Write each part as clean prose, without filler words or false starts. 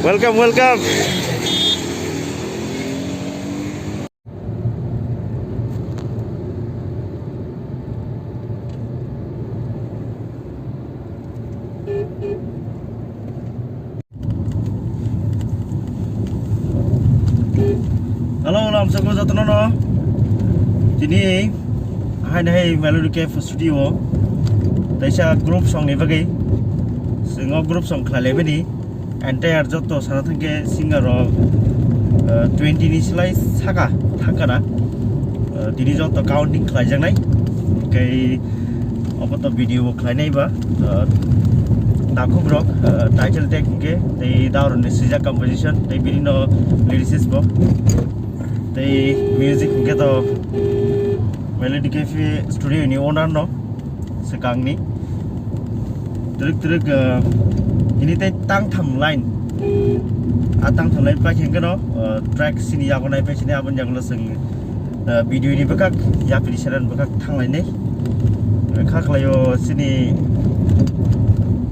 Welcome, welcome. Halo, langsung ke satu nono. Jadi, hai Melody Cafe Studio. Taisa group song ni bagai. Singo group song khalai bani. Entire joto sanatangke singer of 20 ni silai saka thangkana. Dini joto counting khalai jangnai. Kai apa to video khalai nai ba. Daku brok title tag ke. Tei daur ni sija composition. Tei bini no lyricist bo. Tei music ke to Melody Cafe Studio ni owner no sekang ni teruk ini teh tang tham line tang tham line pakai kan track sini yang naik pakai sini abang yang leseng video ini bekak ya pilihan bekak tang line ni kak layo sini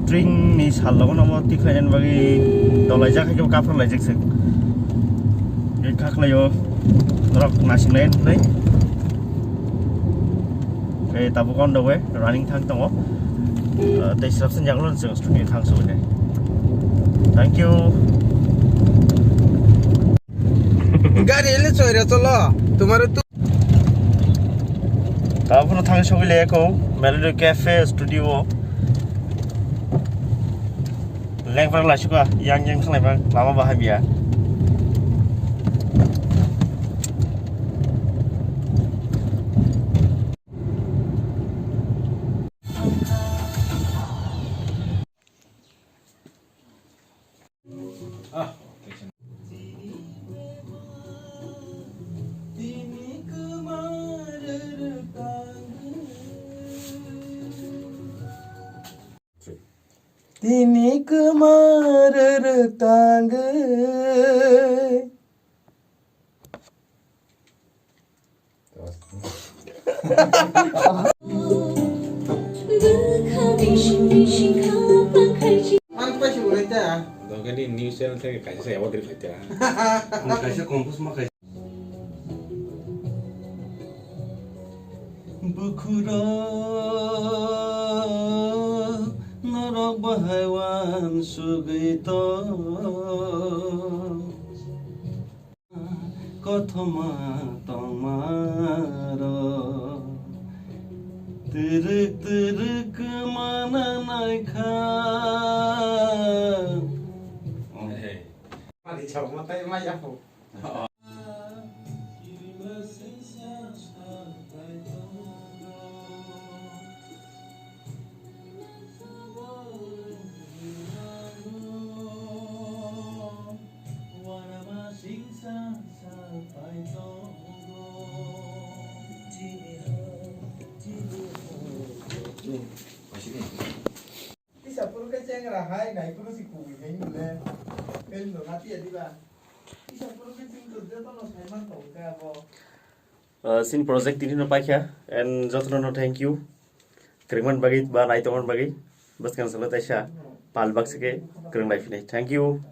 string ni salah kan nama tikaian bagi dolai jak ke kapal lajak seng kak layo rock nasi lain ni tabu kon dawe running thang tongo tei subsen yang lon seng studio thang so ne thank you गाड़ी ले चोरे चलो तुम्हारे तो tabu no thang so le ko Melody Cafe Studio leng par la chuka yang khlai bang lama bahai bia Tini kemar tangga apa sih berita? Dong kan di news channel saya kasih saya awal dari berita. Kasih kompos makai. Bukura Norok bahaiwan sugito Kothoma tomaro Tirik mana naikha Mari coba mata yang aja po. Isa puro ka ceng rahay na puro si kuwi kay nule. Kay no mati di ba? Isa puro ka ceng to to no sai man to ka bo. sin project ini no paikha and jotno no thank you kringman bagi ba nai tomon bagi bas kan salat aisha pal baksake kring life ni thank you